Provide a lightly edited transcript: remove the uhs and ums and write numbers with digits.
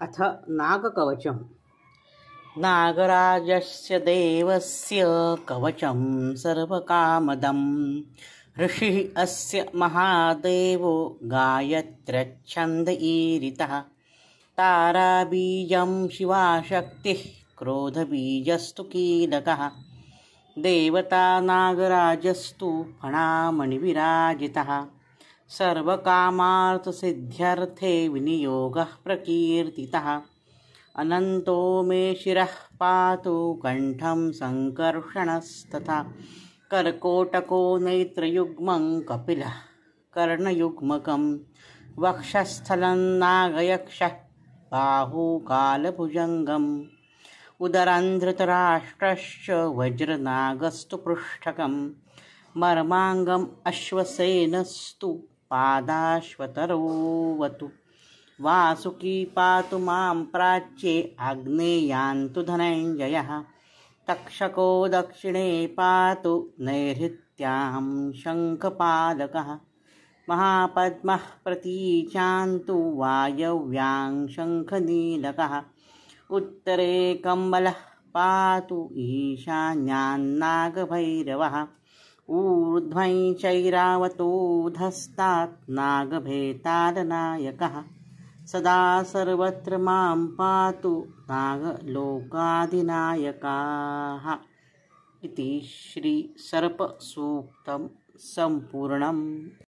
अथ नागकवचम्। नागराजस्य देवस्य कवचं सर्वकामदं। ऋषिः अस्य महादेवो गायत्र्यच्छन्द ईरितः। ताराबीजं शिवाशक्तिः क्रोधबीजस्तु कीलकः। देवता नागराजस्तु फणामणिविराजितः। सर्वकामार्थसिद्ध्यर्थे विनियोगः प्रकीर्तितः। अनन्तो मे शिरः पातु कण्ठं सङ्कर्षणस्तथा। कर्कोटको नेत्रयुग्मं कपिलः कर्णयुग्मकं। वक्षस्थलं नागयक्षः बाहुकालभुजङ्गम्। उदरं धृतराष्ट्रश्च वज्रनागस्तु पृष्ठकम्। मर्माङ्गम् अश्वसेनस्तु पादाश्वतरोवतु। वासुकी पातु मां प्राच्ये आग्नेयान्तु धनञ्जयः। तक्षको दक्षिणे पातु नैऋत्यां शङ्खपालकः। महापद्मः प्रतीचान्तु वायव्यां शङ्खनीलकः। उत्तरे कम्बलः पातु ईशान्यान्नागभैरवः। ऊर्ध्वं चैरावतोऽधस्तात् नागभेतालनायकः। सदा सर्वत्र मां पातु नागलोकाधिनायकाः। इति श्री सर्पसूक्तं सम्पूर्णम्।